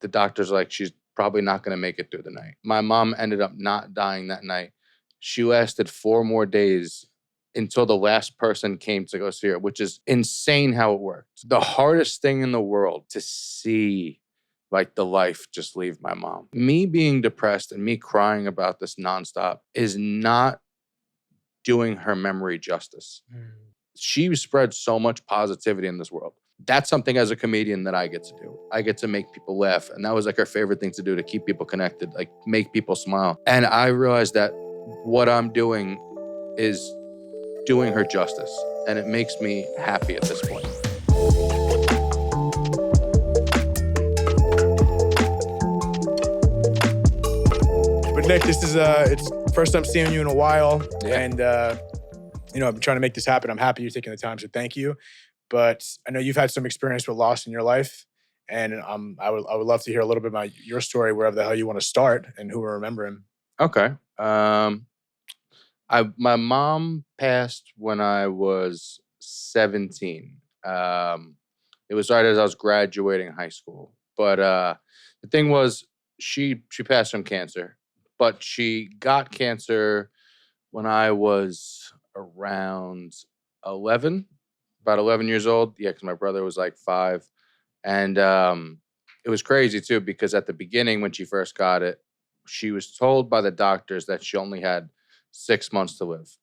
the doctor's like, she's probably not going to make it through the night. My mom ended up not dying that night. She lasted 4 more days until the last person came to go see her, which is insane how it worked. The hardest thing in the world to see like the life just leave my mom. Me being depressed and me crying about this nonstop is not doing her memory justice. She spread so much positivity in this world. That's something as a comedian that I get to do. I get to make people laugh. And that was like her favorite thing to do, to keep people connected, like make people smile. And I realized that what I'm doing is doing her justice. And it makes me happy at this point. But Nick, this is it's first time seeing you in a while. Yeah. And I've been trying to make this happen. I'm happy you're taking the time, so thank you. But I know you've had some experience with loss in your life, and I would love to hear a little bit about your story, wherever the hell you want to start, and who we're remembering. Okay. My mom passed when I was 17. It was right as I was graduating high school. But the thing was, she passed from cancer, but she got cancer when I was around 11, about 11 years old. Yeah, because my brother was like 5. And it was crazy too, because at the beginning when she first got it, she was told by the doctors that she only had 6 months to live.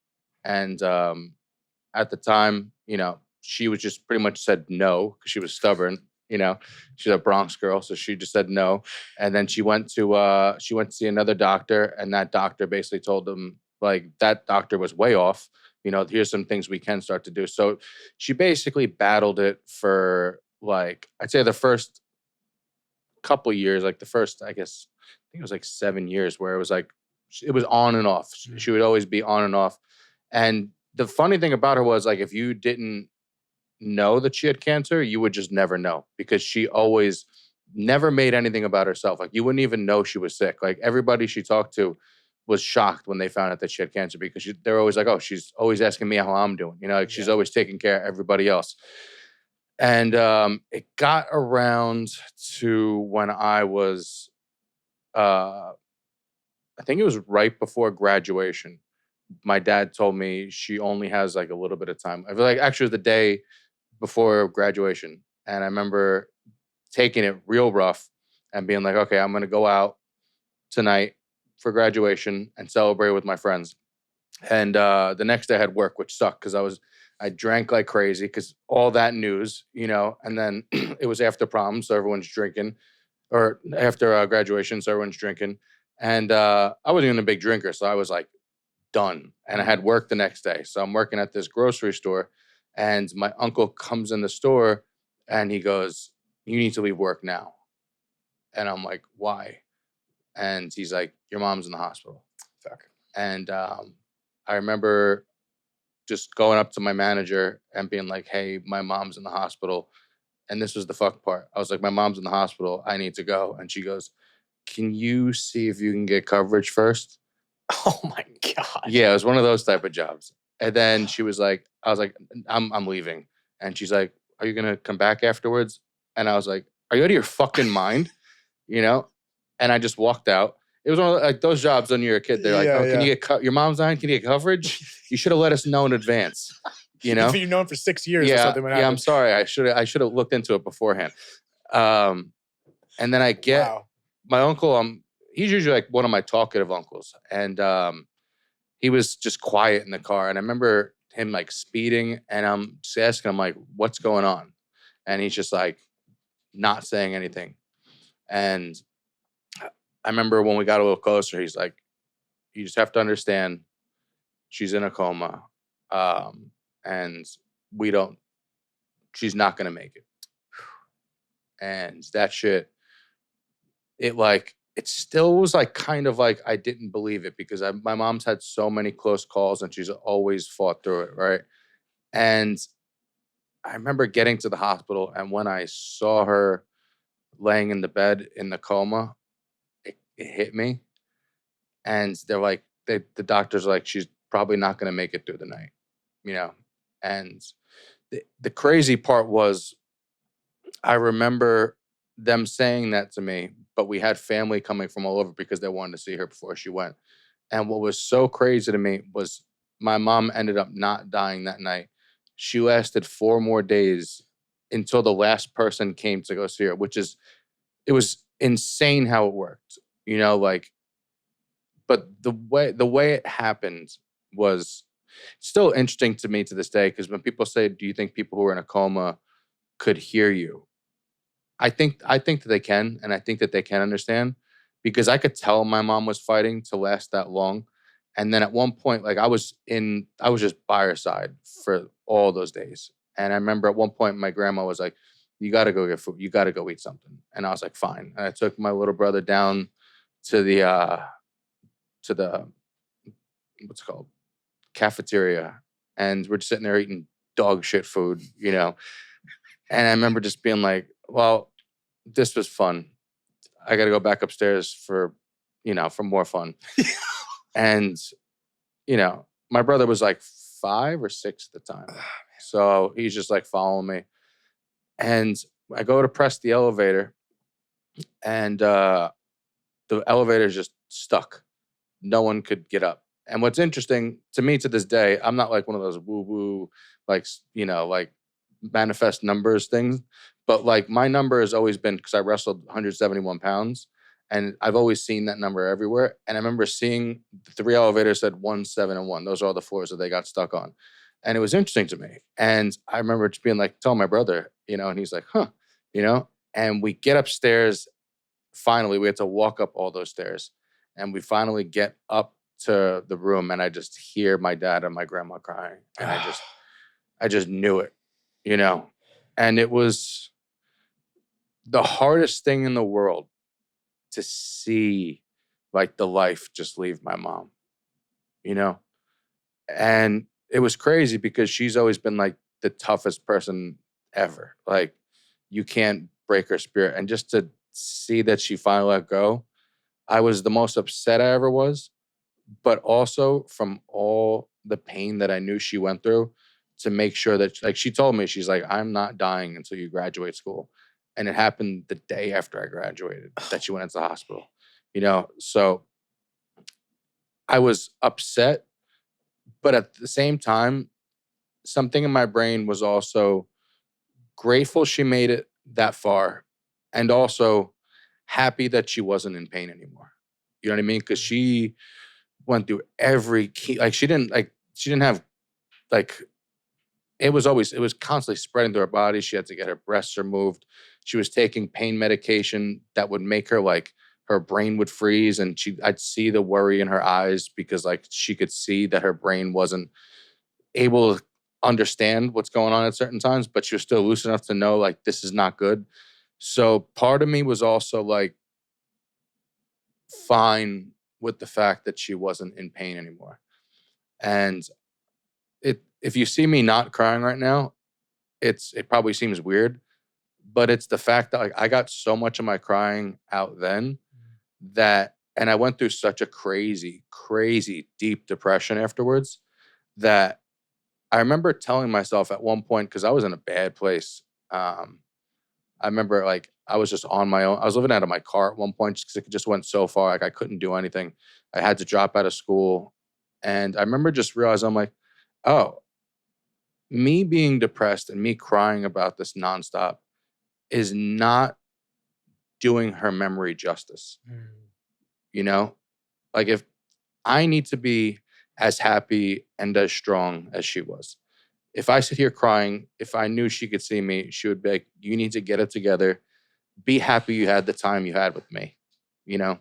And at the time, she was just pretty much said no, because she was stubborn. She's a Bronx girl, so she just said no. And then she went to see another doctor, and that doctor basically told them, like, that doctor was way off. Here's some things we can start to do. So she basically battled it for, like, I'd say the first couple years, like the first, I think it was like 7 years, where it was like, it was on and off. She would always be on and off. And the funny thing about her was, like, if you didn't know that she had cancer, you would just never know, because she always never made anything about herself. Like, you wouldn't even know she was sick. Like, everybody she talked to was shocked when they found out that she had cancer, because they're always like, oh, she's always asking me how I'm doing. She's always taking care of everybody else. And it got around to when I was, I think it was right before graduation. My dad told me she only has like a little bit of time. I feel like actually it was the day before graduation. And I remember taking it real rough and being like, okay, I'm going to go out tonight for graduation and celebrate with my friends. And the next day I had work, which sucked, because I drank like crazy, because all that news, and then it was after prom, so everyone's drinking, or after graduation, so everyone's drinking. And I wasn't even a big drinker, so I was like done. And I had work the next day. So I'm working at this grocery store, and my uncle comes in the store and he goes, "You need to leave work now." And I'm like, "Why?" And he's like, "Your mom's in the hospital." Fuck. And I remember just going up to my manager and being like, "Hey, my mom's in the hospital." And this was the fuck part. I was like, "My mom's in the hospital. I need to go." And she goes, "Can you see if you can get coverage first?" Oh my God. Yeah, it was one of those type of jobs. And then she was like, I was like, I'm leaving. And she's like, "Are you going to come back afterwards?" And I was like, "Are you out of your fucking mind?" And I just walked out. It was one of like those jobs when you're a kid. They're like, "Oh, can you get your mom's dying? Can you get coverage? You should have let us know in advance." If you've known for 6 years or Yeah, something. yeah. I'm sorry. I should have looked into it beforehand. And then I get my uncle. He's usually like one of my talkative uncles, and he was just quiet in the car. And I remember him like speeding, and I'm just asking him like, "What's going on?" And he's just like not saying anything. And I remember when we got a little closer, he's like, "You just have to understand, she's in a coma, and she's not gonna make it." And that shit, it still was like kind of like I didn't believe it, because my mom's had so many close calls and she's always fought through it, right? And I remember getting to the hospital, and when I saw her laying in the bed in the coma, it hit me. And they're like, the doctor's like, she's probably not going to make it through the night, And the crazy part was, I remember them saying that to me, but we had family coming from all over because they wanted to see her before she went. And what was so crazy to me was my mom ended up not dying that night. She lasted 4 more days until the last person came to go see her, which is it was insane how it worked. You know, like but the way it happened was still interesting to me to this day because when people say, "Do you think people who are in a coma could hear you?" I think that they can, and I think that they can understand because I could tell my mom was fighting to last that long. And then at one point, like I was just by her side for all those days. And I remember at one point my grandma was like, "You gotta go get food. You gotta go eat something." And I was like, fine. And I took my little brother down to the what's it called? Cafeteria. And we're just sitting there eating dog shit food, you know. And I remember just being like, well, this was fun. I got to go back upstairs for more fun. And, my brother was like 5 or 6 at the time. So he's just like following me. And I go to press the elevator and the elevator's just stuck. No one could get up. And what's interesting to me to this day, I'm not like one of those woo woo, like manifest numbers things, but like my number has always been because I wrestled 171 pounds and I've always seen that number everywhere. And I remember seeing the 3 elevators said 1, 7, and 1. Those are all the floors that they got stuck on. And it was interesting to me. And I remember just being like, tell my brother, and he's like, huh, and we get upstairs. Finally, we had to walk up all those stairs and we finally get up to the room and I just hear my dad and my grandma crying. And I just knew it, you know. And it was the hardest thing in the world to see like the life just leave my mom, you know? And it was crazy because she's always been like the toughest person ever. Like you can't break her spirit. And just to see that she finally let go, I was the most upset I ever was, but also from all the pain that I knew she went through to make sure that like she told me, she's like, I'm not dying until you graduate school. And it happened the day after I graduated that she went into the hospital, So I was upset, but at the same time, something in my brain was also grateful she made it that far and also happy that she wasn't in pain anymore. You know what I mean? Because she went through every key, like she didn't have like it was constantly spreading through her body. She had to get her breasts removed. She was taking pain medication that would make her like her brain would freeze and I'd see the worry in her eyes because like she could see that her brain wasn't able to understand what's going on at certain times, but she was still loose enough to know like this is not good. So part of me was also like fine with the fact that she wasn't in pain anymore. And if you see me not crying right now, it probably seems weird, but it's the fact that like I got so much of my crying out then and I went through such a crazy, crazy deep depression afterwards that I remember telling myself at one point, because I was in a bad place. I remember like I was just on my own. I was living out of my car at one point just because it just went so far. Like I couldn't do anything. I had to drop out of school. And I remember just realizing I'm like, oh, me being depressed and me crying about this nonstop is not doing her memory justice. You know, like if I need to be as happy and as strong as she was. If I sit here crying, if I knew she could see me, she would be like, you need to get it together. Be happy you had the time you had with me, you know?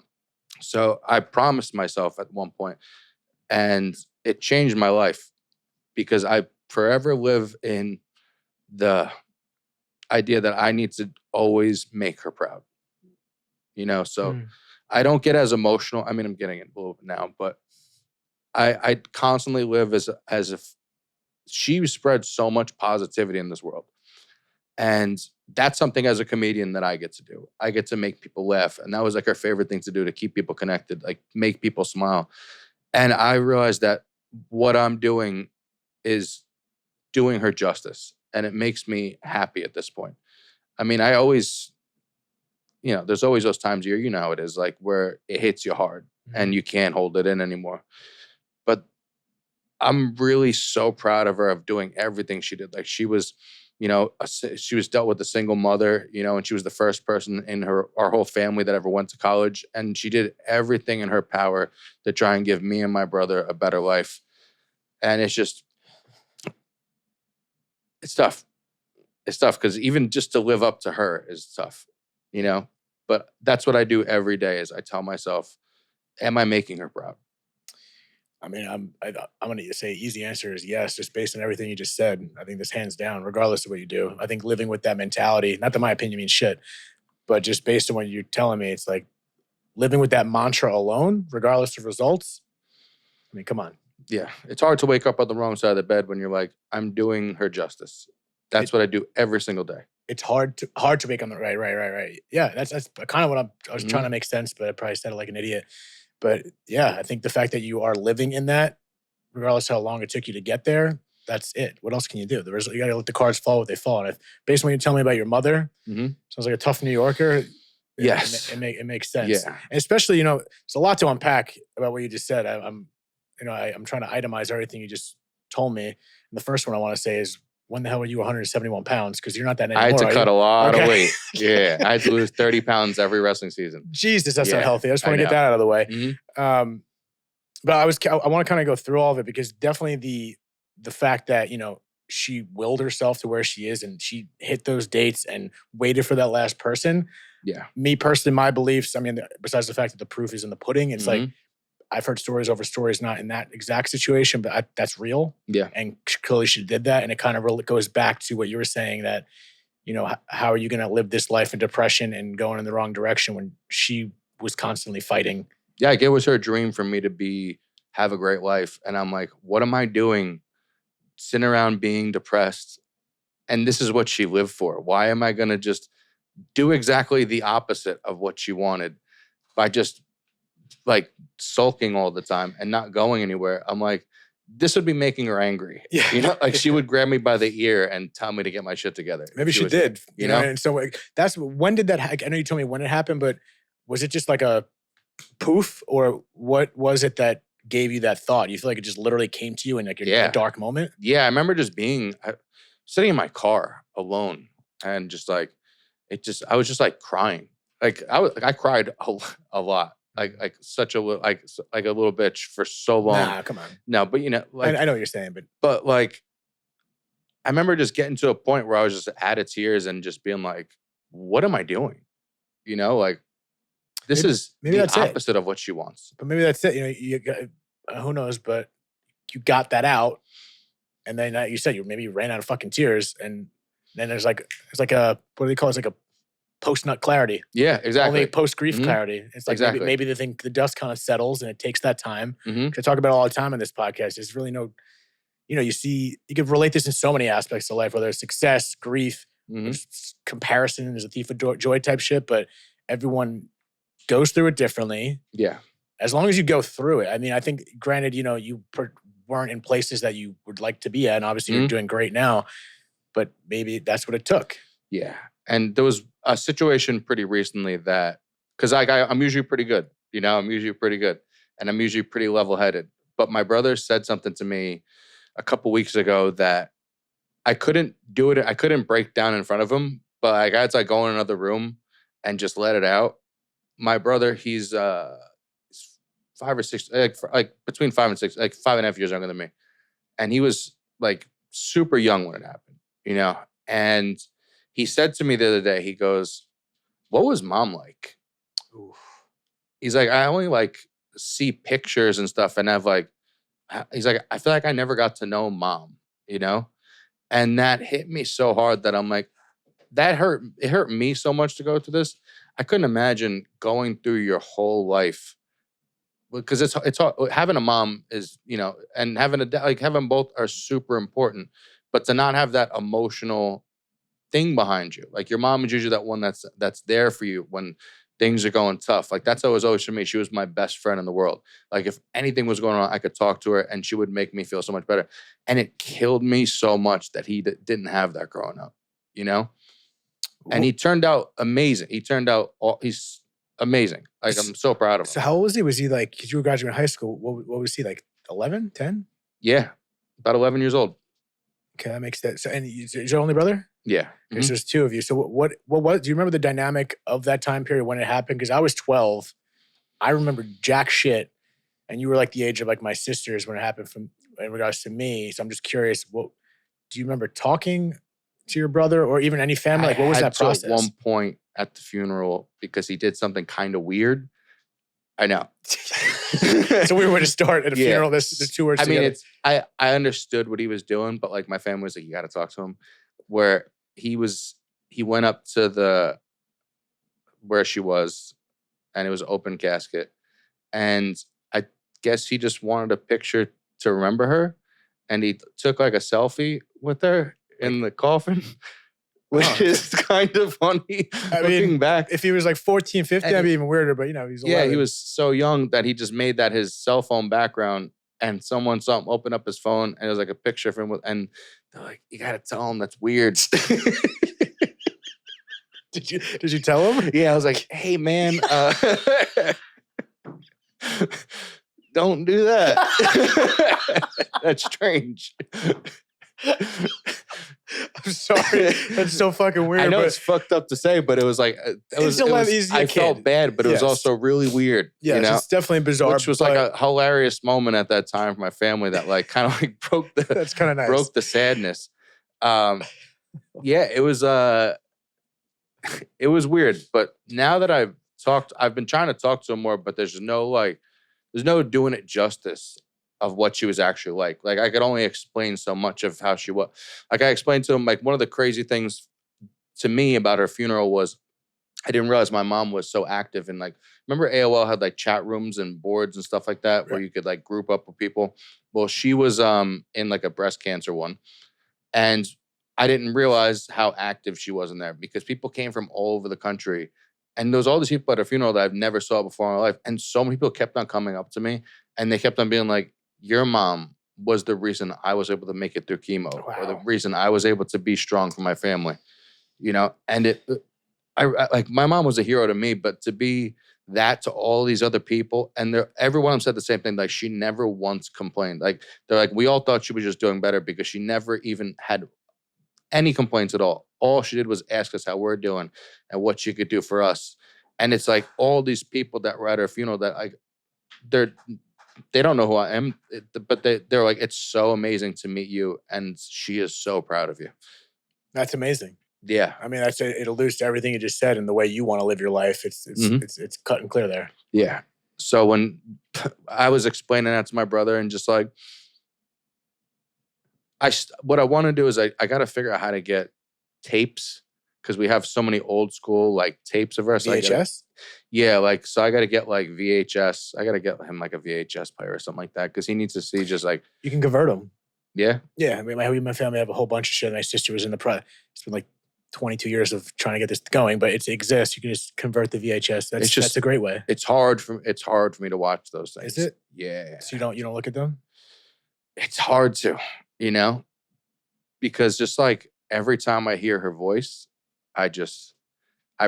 So I promised myself at one point, and it changed my life because I forever live in the idea that I need to always make her proud, So I don't get as emotional. I mean, I'm getting it a little bit now, but I constantly live as if she spread so much positivity in this world. And that's something as a comedian that I get to do. I get to make people laugh. And that was like her favorite thing to do to keep people connected, like make people smile. And I realized that what I'm doing is doing her justice. And it makes me happy at this point. I mean, I always there's always those times here, you know how it is, like where it hits you hard and you can't hold it in anymore. But I'm really so proud of her of doing everything she did. Like she was, she was dealt with a single mother, and she was the first person in our whole family that ever went to college. And she did everything in her power to try and give me and my brother a better life. And it's tough. It's tough because even just to live up to her is tough, But that's what I do every day is I tell myself, am I making her proud? I mean, I'm going to say easy answer is yes, just based on everything you just said. I think this hands down, regardless of what you do. I think living with that mentality, not that my opinion means shit, but just based on what you're telling me, it's like living with that mantra alone, regardless of results. I mean, come on. Yeah, it's hard to wake up on the wrong side of the bed when you're like, I'm doing her justice. That's what I do every single day. It's hard to make on the right. Yeah, that's kind of what I was trying to make sense, but I probably said it like an idiot. But yeah, I think the fact that you are living in that, regardless how long it took you to get there, that's it. What else can you do? You got to let the cards fall what they fall. And based on what you tell me about your mother, sounds like a tough New Yorker. Yes, it makes sense. Yeah, and especially there's a lot to unpack about what you just said. I'm trying to itemize everything you just told me. And the first one I want to say is, when the hell were you 171 pounds? Because you're not that anymore. I had to cut a lot of weight. Yeah, I had to lose 30 pounds every wrestling season. Jesus, that's unhealthy. I just want to get that out of the way. But I want to kind of go through all of it because definitely the fact that she willed herself to where she is and she hit those dates and waited for that last person. Yeah. Me personally, my beliefs. I mean, besides the fact that the proof is in the pudding, it's like I've heard stories over stories, not in that exact situation, but that's real. Yeah. And clearly she did that. And it kind of goes back to what you were saying that, how are you going to live this life in depression and going in the wrong direction when she was constantly fighting? Yeah, it was her dream for me to have a great life. And I'm like, what am I doing? Sitting around being depressed. And this is what she lived for. Why am I going to just do exactly the opposite of what she wanted by just like sulking all the time and not going anywhere? I'm like, this would be making her angry. Yeah. Like she would grab me by the ear and tell me to get my shit together. Maybe she did, And so when did that I know you told me when it happened, but was it just like a poof or what was it that gave you that thought? You feel like it just literally came to you in like a dark moment? Yeah. I remember just sitting in my car alone and just like, I was just like crying. Like I cried a lot. Like such a like a little bitch for so long. Nah, come on. No, but like I know what you're saying, but like I remember just getting to a point where I was just out of tears and just being like, what am I doing? Like this is maybe the opposite of what she wants. But maybe that's it. You got, who knows? But you got that out, and then you said you ran out of fucking tears, and then it's like a what do they call it? It's like a post-nut clarity. Yeah, exactly. Only post-grief clarity. It's like maybe the dust kind of settles and it takes that time. I talk about it all the time in this podcast. There's really no, you could relate this in so many aspects of life, whether it's success, grief, comparison is a thief of joy type shit, but everyone goes through it differently. Yeah. As long as you go through it. I mean, I think granted, you weren't in places that you would like to be at, and obviously you're doing great now, but maybe that's what it took. Yeah. And there was a situation pretty recently that, because I'm usually pretty good, I'm usually pretty good, and I'm usually pretty level-headed. But my brother said something to me a couple weeks ago that I couldn't do it. I couldn't break down in front of him, but I had to go in another room and just let it out. My brother, he's 5 or 6, like between 5 and 6, like 5.5 years younger than me, and he was like super young when it happened, and he said to me the other day, he goes, what was mom like? Oof. He's like, I only see pictures and stuff and he's like, I feel like I never got to know mom, And that hit me so hard that I'm like, that hurt. It hurt me so much to go through this. I couldn't imagine going through your whole life because it's having a mom is, and having a dad, having both are super important, but to not have that emotional thing behind you. Like your mom is usually that one that's there for you when things are going tough. Like that's always for me. She was my best friend in the world. Like if anything was going on, I could talk to her and she would make me feel so much better. And it killed me so much that he didn't have that growing up, And he turned out amazing. He's amazing. Like, I'm so proud of him. So how old was he? Was he like, because you were graduating high school, what was he, like 11, 10? Yeah. About 11 years old. Okay, that makes that. So, and he's your only brother? Yeah. Okay, so there's two of you. So what do you remember the dynamic of that time period when it happened? Because I was 12. I remember jack shit. And you were like the age of like my sisters when it happened in regards to me. So I'm just curious, what do you remember talking to your brother or even any family? Like, what was that process? At one point at the funeral, because he did something kind of weird. I know. It's a weird way to start at a funeral. The two words together. I understood what he was doing, but like my family was like, you got to talk to him. Where he went up to where she was, and it was an open casket. And I guess he just wanted a picture to remember her. And he took like a selfie with her in the coffin, which is kind of funny. Looking back, if he was like 14, 15, that'd be even weirder. But he's 11. Yeah, he was so young that he just made that his cell phone background. And someone saw him open up his phone, and it was like a picture of him. And they're like, "You gotta tell him that's weird." Did you tell him? Yeah, I was like, "Hey, man, don't do that. That's strange." I'm sorry. That's so fucking weird. I know it's fucked up to say, but it was like I felt bad, but it was also really weird. Yeah, it's definitely bizarre. Which was like a hilarious moment at that time for my family that like kind of like that's kind of nice. Broke the sadness. Yeah, it was weird. But now that I've been trying to talk to him more, but there's no doing it justice of what she was actually like. Like, I could only explain so much of how she was. Like, I explained to him, like, one of the crazy things to me about her funeral was I didn't realize my mom was so active. And like, remember AOL had like chat rooms and boards and stuff like that where you could like group up with people. Well, she was in like a breast cancer one. And I didn't realize how active she was in there because people came from all over the country. And there was all these people at her funeral that I've never saw before in my life. And so many people kept on coming up to me and they kept on being like, your mom was the reason I was able to make it through chemo or the reason I was able to be strong for my family, and I like my mom was a hero to me, but to be that to all these other people and every one of them said the same thing. Like, she never once complained. Like, they're like, we all thought she was just doing better because she never even had any complaints at all. All she did was ask us how we're doing and what she could do for us. And it's like all these people that were at her funeral that like, they don't know who I am, but they're like, it's so amazing to meet you. And she is so proud of you. That's amazing. Yeah. I mean, it alludes to everything you just said and the way you want to live your life. It's cut and clear there. Yeah. So when I was explaining that to my brother and just like, what I want to do is I got to figure out how to get tapes because we have so many old school like tapes of us. VHS? Yeah, like, so I got to get like VHS. I got to get him like a VHS player or something like that because he needs to see just like. You can convert them. Yeah? Yeah. I mean, my family have a whole bunch of shit. My sister was in the it's been like 22 years of trying to get this going, but it exists. You can just convert the VHS. That's a great way. It's hard for me to watch those things. Is it? Yeah. So you don't look at them? It's hard to, because just like every time I hear her voice, I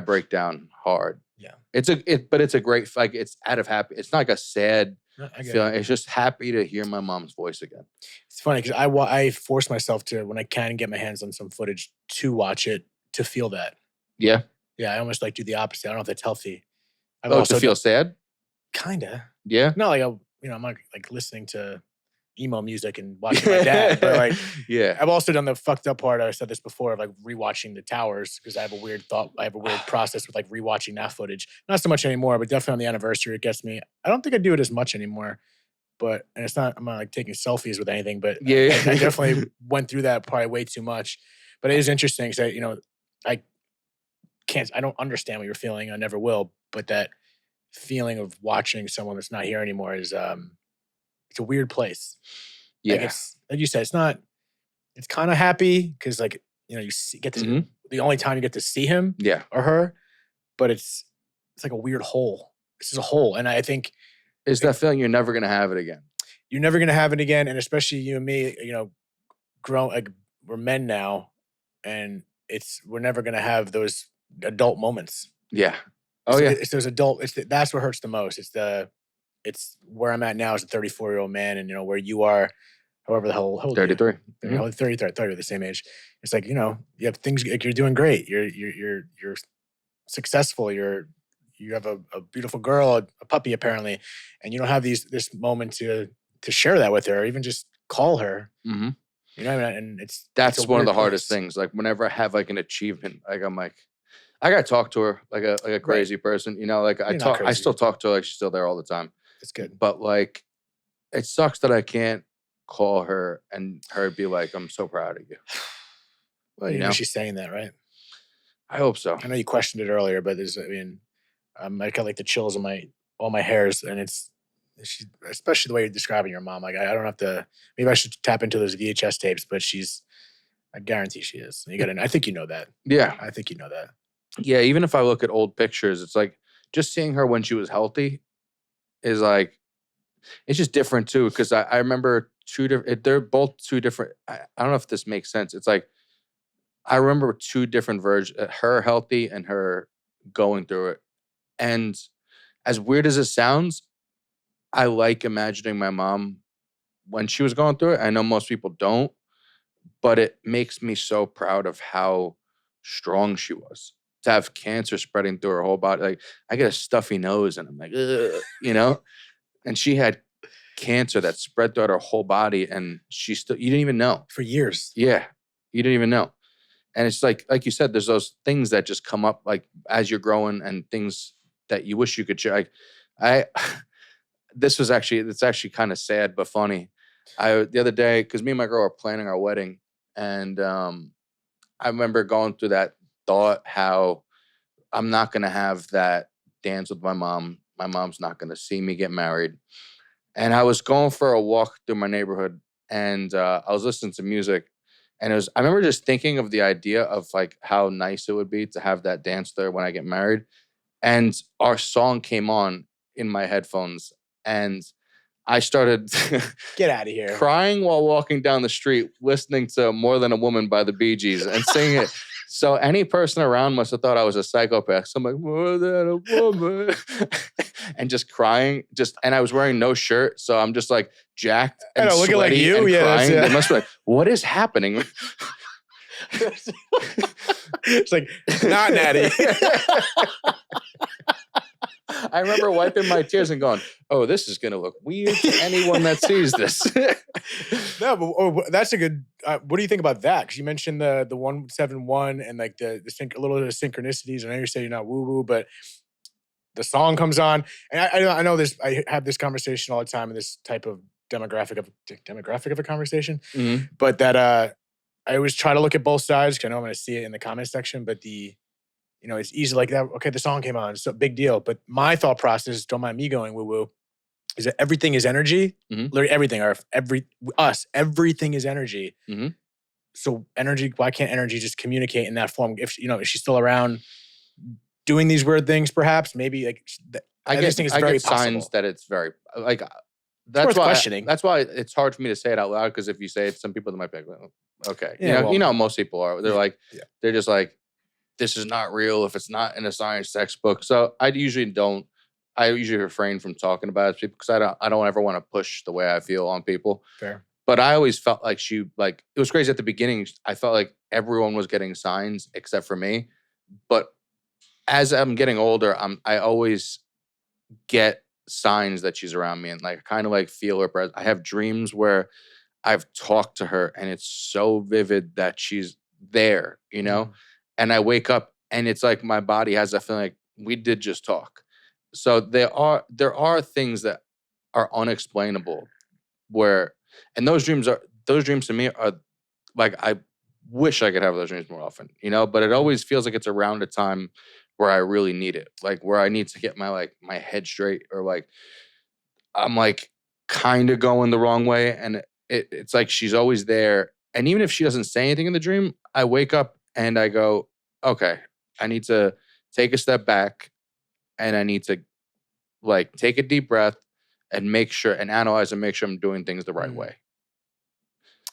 break down hard. Yeah. But it's a great, like, it's out of happy. It's not like a sad feeling. It. It's just happy to hear my mom's voice again. It's funny because I force myself to, when I can get my hands on some footage, to watch it, to feel that. Yeah. Yeah. I almost like do the opposite. I don't know if that's healthy. To feel sad? Kinda. Yeah. No, like, I'm not like listening to emo music and watching my dad, but like, yeah, I've also done the fucked up part. I said this before of like rewatching The Towers because I have a weird process with like rewatching that footage. Not so much anymore, but definitely on the anniversary, it gets me. I don't think I do it as much anymore, and I'm not like taking selfies with anything, but I definitely went through that probably way too much. But it is interesting because I don't understand what you're feeling. I never will, but that feeling of watching someone that's not here anymore is it's a weird place. Yeah. Like like you said, it's kind of happy because like, you get to, the only time you get to see him or her, but it's like a weird hole. This is a hole. And I think it's that feeling you're never going to have it again. You're never going to have it again. And especially you and me, we're men now and we're never gonna have those adult moments. Yeah. Oh yeah. It's those adult. That's what hurts the most. It's where I'm at now as a 34-year-old man, and where you are, however the hell how old are you? 33. Mhm. 33. I thought you were the same age. It's like you have things. Like, you're doing great. You're successful. You have a beautiful girl, a puppy apparently, and you don't have this moment to share that with her, or even just call her. Mhm. You know what I mean? And it's That's a one of weird the hardest place. things. Like whenever I have like an achievement, like I'm like, I gotta talk to her like a Right. crazy person. Like You're not I crazy. still talk to her like she's still there all the time. It's good. But like it sucks that I can't call her and her be like, I'm so proud of you. Well, You know? she's saying that, right? I hope so. I know you questioned it earlier, but I got like the chills on all my hairs, and she, especially the way you're describing your mom. Like I don't have to. Maybe I should tap into those VHS tapes, but I guarantee she is. I think you know that. Yeah. I think you know that. Yeah. Even if I look at old pictures, it's like just seeing her when she was healthy is like it's just different too. Cause I remember two different they're both two different. I don't know if this makes sense. It's like I remember two different versions, her healthy and her going through it. And as weird as it sounds, I like imagining my mom when she was going through it. I know most people don't, but it makes me so proud of how strong she was to have cancer spreading through her whole body. Like I get a stuffy nose and I'm like, ugh. And she had cancer that spread throughout her whole body and you didn't even know. For years. Yeah. You didn't even know. And it's like you said, there's those things that just come up like as you're growing and things that you wish you could share. Like I, it's actually kind of sad, but funny. The other day, cause me and my girl were planning our wedding and, I remember going through that thought, how I'm not going to have that dance with my mom. My mom's not going to see me get married. And I was going for a walk through my neighborhood and, I was listening to music. And I remember just thinking of the idea of like how nice it would be to have that dance there when I get married. And our song came on in my headphones and I started Get out of here. crying while walking down the street, listening to More Than a Woman by the Bee Gees and singing it. So any person around must have thought I was a psychopath. So I'm like, more than a woman. And just crying. And I was wearing no shirt. So I'm just like jacked and looking like sweaty you. and Yeah, crying. yeah. They must be like, what is happening? It's like, not Natty. I remember wiping my tears and going, oh, this is going to look weird to anyone that sees this. No, but that's a good. What do you think about that? Because you mentioned the 171 and like a little bit of synchronicities. I know you say you're not woo woo, but the song comes on, and I know this. I have this conversation all the time in this type of demographic of a conversation, Mhm. but that I always try to look at both sides because I know I'm going to see it in the comment section. But it's easy like that. Okay, the song came on, it's a big deal. But my thought process, don't mind me going woo woo, is that everything is energy. Mhm. Literally everything, everything is energy. Mhm. So energy, why can't energy just communicate in that form? If she's still around doing these weird things, perhaps maybe like I just think it's very get signs possible. that it's very like It's worth questioning. That's why it's hard for me to say it out loud because if you say it, some people might be like, well, okay, Yeah, well, how most people are. They're like, yeah. they're just like, this is not real if it's not in a science textbook. So I usually refrain from talking about it to people because I don't ever want to push the way I feel on people. Fair. But I always felt like it was crazy at the beginning. I felt like everyone was getting signs except for me. But as I'm getting older, I always get signs that she's around me and like kind of like feel her presence. I have dreams where I've talked to her and it's so vivid that she's there, Mhm. and I wake up and it's like my body has that feeling like we did just talk. So there are things that are unexplainable and those dreams to me are like I wish I could have those dreams more often, but it always feels like it's around a time where I really need it, like where I need to get my head straight or like I'm like kind of going the wrong way and it's like she's always there. And even if she doesn't say anything in the dream, I wake up and I go, okay, I need to take a step back and I need to like take a deep breath and make sure and analyze and make sure I'm doing things the right Mm. way.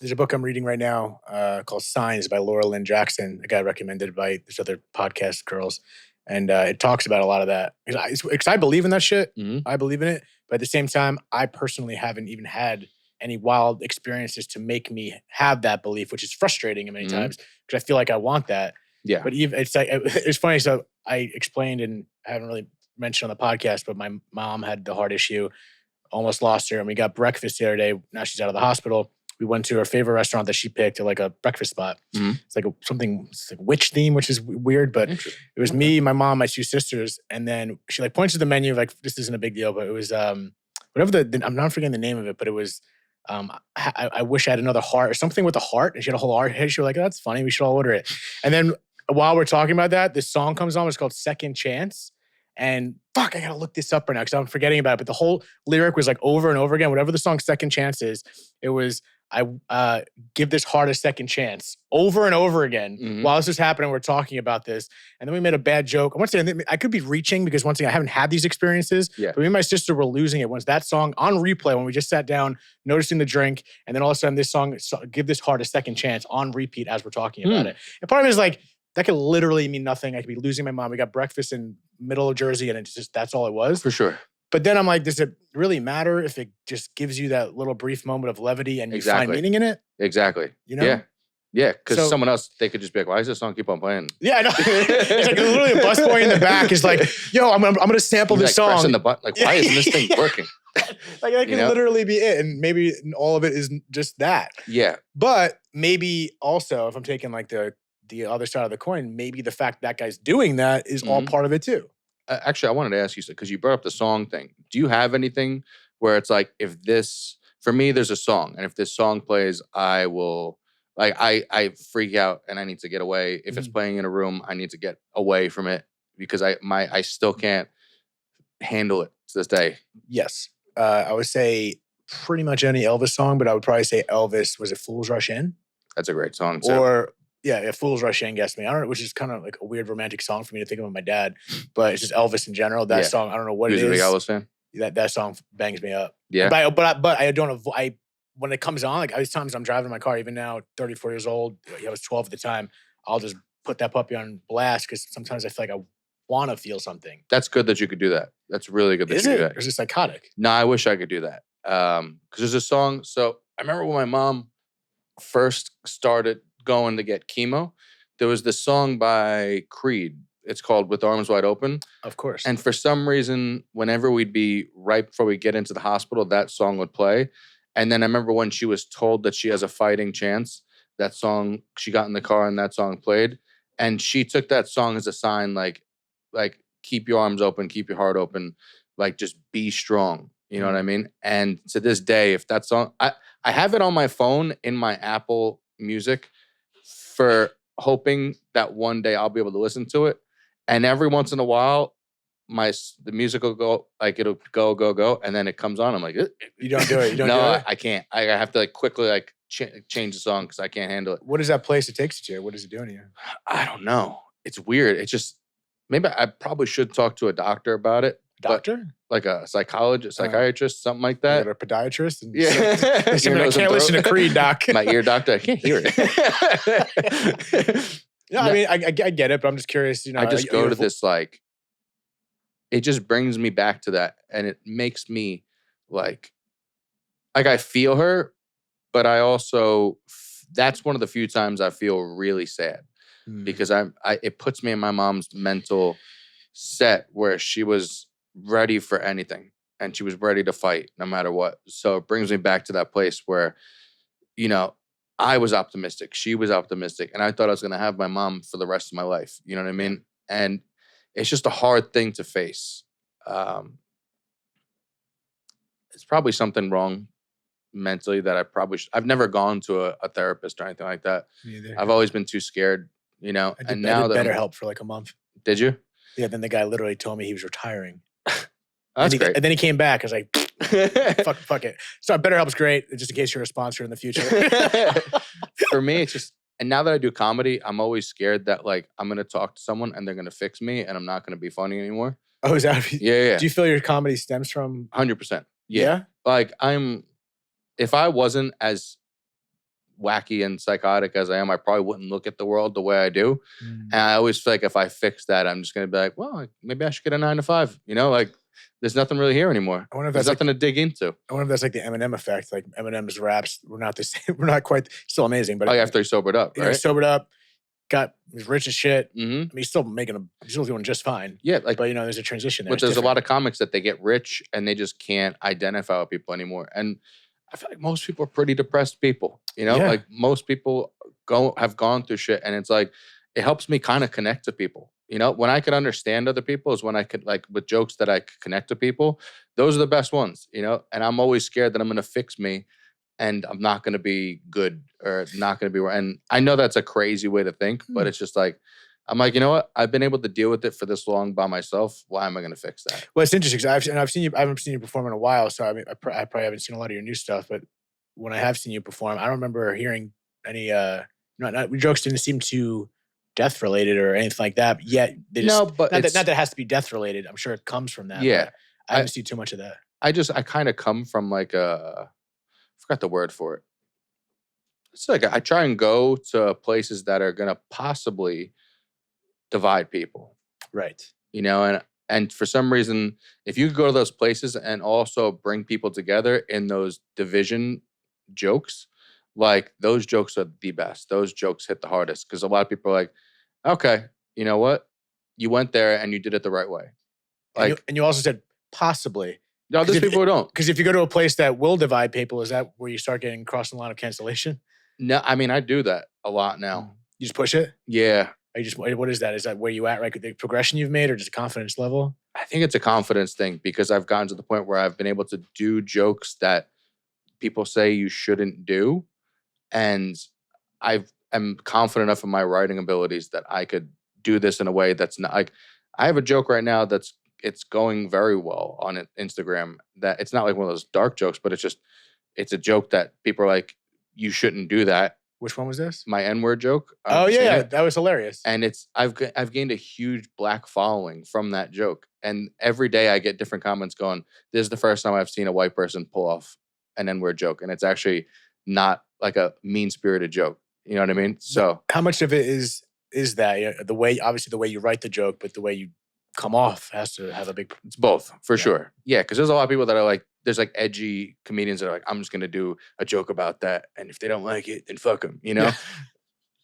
There's a book I'm reading right now called Signs by Laura Lynn Jackson, a guy recommended by this other podcast girls. And it talks about a lot of that. Because I believe in that shit. Mhm. I believe in it. But at the same time, I personally haven't even had any wild experiences to make me have that belief, which is frustrating many Mhm. times because I feel like I want that. Yeah. But even it's like it's funny. So I explained, and I haven't really mentioned on the podcast, but my mom had the heart issue, almost lost her, and we got breakfast the other day. Now she's out of the hospital. We went to her favorite restaurant that she picked, like a breakfast spot. Mhm. It's like it's like witch theme, which is weird, but it was Okay. me, my mom, my two sisters, and then she like points to the menu, like this isn't a big deal, but it was whatever I'm not forgetting the name of it, but it was I wish I had another heart or something with a heart, and she had a whole heart head. She was like, oh, that's funny, we should all order it. And then while we're talking about that, this song comes on. It's called Second Chance. And fuck, I gotta look this up right now because I'm forgetting about it. But the whole lyric was like over and over again. Whatever the song Second Chance is, it was I give this heart a second chance over and over again. Mhm. While this was happening, we're talking about this. And then we made a bad joke. Once again, I could be reaching because once again, I haven't had these experiences. Yeah. But me and my sister were losing it once that song on replay, when we just sat down, noticing the drink, and then all of a sudden this song, Give This Heart a Second Chance, on repeat as we're talking about it. And part of it is like, that could literally mean nothing. I could be losing my mom. We got breakfast in middle of Jersey, and it's just, that's all it was. For sure. But then I'm like, does it really matter if it just gives you that little brief moment of levity and you find meaning in it? Exactly. You know? Yeah. Yeah. Because So- someone else, they could just be like, why does this song keep on playing? Yeah, I know. It's like literally a busboy in the back is like, yo, I'm gonna sample He's this like song. pressing the button. Like, why isn't this thing working? Like that could literally be it. And maybe all of it is just that. Yeah. But maybe also, if I'm taking like the other side of the coin, maybe the fact that guy's doing that is all part of it too. Actually, I wanted to ask you, because you brought up the song thing. Do you have anything where it's like, for me, there's a song, and if this song plays, I will, like, I freak out and I need to get away. If it's playing in a room, I need to get away from it because I still can't handle it to this day. Yes. I would say pretty much any Elvis song, but I would probably say Elvis, was it Fools Rush In? That's a great song too. Or yeah, Fools Rush In gets me. I don't know, which is kind of like a weird romantic song for me to think of with my dad, but it's just Elvis in general. That song, I don't know what He it was a big is. Elvis fan. That song bangs me up. Yeah. But I don't know. When it comes on, like there's times I'm driving my car, even now, 34 years old, I was 12 at the time, I'll just put that puppy on blast because sometimes I feel like I want to feel something. That's good that you could do that. That's really good that Is you it? do that. Or is it psychotic? No, I wish I could do that. Because there's a song. So I remember when my mom first started going to get chemo, there was this song by Creed. It's called With Arms Wide Open. Of course. And for some reason, whenever we'd be right before we get into the hospital, that song would play. And then I remember when she was told that she has a fighting chance, that song, she got in the car and that song played. And she took that song as a sign, like keep your arms open, keep your heart open, like just be strong. You know what I mean? And to this day, if that song, I have it on my phone in my Apple Music for hoping that one day I'll be able to listen to it. And every once in a while, the music will go, like it'll go, and then it comes on. I'm like, you don't do it. You don't no, do it. I can't. I have to like quickly like change the song because I can't handle it. What is that place it takes you to? What is it doing to you? I don't know. It's weird. It's just, maybe I probably should talk to a doctor about it. Doctor? Like a psychologist, psychiatrist, something like that. A podiatrist? And Yeah. I can't listen to Creed, doc. My ear doctor, I can't hear it. Yeah, I mean, I get it, but I'm just curious. You know, I just go to this, like, it just brings me back to that. And it makes me like I feel her, but I also, that's one of the few times I feel really sad because it puts me in my mom's mental set where she was ready for anything and she was ready to fight no matter what. So it brings me back to that place where, you know, I was optimistic. She was optimistic. And I thought I was going to have my mom for the rest of my life. You know what I mean? And it's just a hard thing to face. It's probably something wrong mentally that I probably I've never gone to a therapist or anything like that. Me either. I've always been too scared, you know. I did BetterHelp for like a month. Did you? Yeah, then the guy literally told me he was retiring. That's great. And then he came back. I was like, fuck it. So BetterHelp's great, just in case you're a sponsor in the future. For me, it's just, and now that I do comedy, I'm always scared that like I'm going to talk to someone and they're going to fix me and I'm not going to be funny anymore. Oh, is that? Yeah. Do you feel your comedy stems from? 100%. Yeah. Like if I wasn't as wacky and psychotic as I am, I probably wouldn't look at the world the way I do. And I always feel like if I fix that, I'm just going to be like, well, maybe I should get a 9 to 5. You know, like there's nothing really here anymore. I wonder if There's that's nothing to dig into. I wonder if that's like the Eminem effect. Like Eminem's raps were not the same. We're not quite still amazing, but After he sobered up, right? Sobered up, was rich as shit. Mm-hmm. I mean, he's still doing just fine. Yeah, but there's a transition there. But there's a lot of comics that they get rich and they just can't identify with people anymore. And I feel like most people are pretty depressed people. Like most people have gone through shit, and it's like it helps me kind of connect to people. When I could understand other people is when I could, like, with jokes that I could connect to people. Those are the best ones. And I'm always scared that I'm going to fix me and I'm not going to be good or not going to be right. And I know that's a crazy way to think, but it's just like, I'm like, you know what? I've been able to deal with it for this long by myself. Why am I going to fix that? Well, it's interesting because I've seen you. I haven't seen you perform in a while, so I mean, I probably haven't seen a lot of your new stuff. But when I have seen you perform, I don't remember hearing any. Your jokes didn't seem too death related or anything like that. But yet, but not that it has to be death related. I'm sure it comes from that. Yeah, I haven't seen too much of that. I kind of come from like I forgot the word for it. It's like I try and go to places that are gonna possibly divide people, right? And for some reason, if you go to those places and also bring people together in those division jokes, like those jokes are the best. Those jokes hit the hardest because a lot of people are like, okay, you know what? You went there and you did it the right way. Like, and you also said possibly. No, there's people who don't. Because if you go to a place that will divide people, is that where you start getting crossing the line of cancellation? No, I mean, I do that a lot now. You just push it? Yeah. What is that? Is that where you at, right? The progression you've made or just a confidence level? I think it's a confidence thing because I've gotten to the point where I've been able to do jokes that people say you shouldn't do. And I'm confident enough in my writing abilities that I could do this in a way that's not like, I have a joke right now it's going very well on Instagram that it's not like one of those dark jokes, but it's a joke that people are like, you shouldn't do that. Which one was this? My N-word joke. Oh yeah, that was hilarious. And I've gained a huge black following from that joke. And every day I get different comments going, this is the first time I've seen a white person pull off an N-word joke. And it's actually not like a mean-spirited joke. You know what I mean? So how much of it is that the way you write the joke, but the way you come off has to have a big... It's both, for sure. Yeah, because there's a lot of people that are like, there's like edgy comedians that are like, I'm just going to do a joke about that. And if they don't like it, then fuck them, Yeah.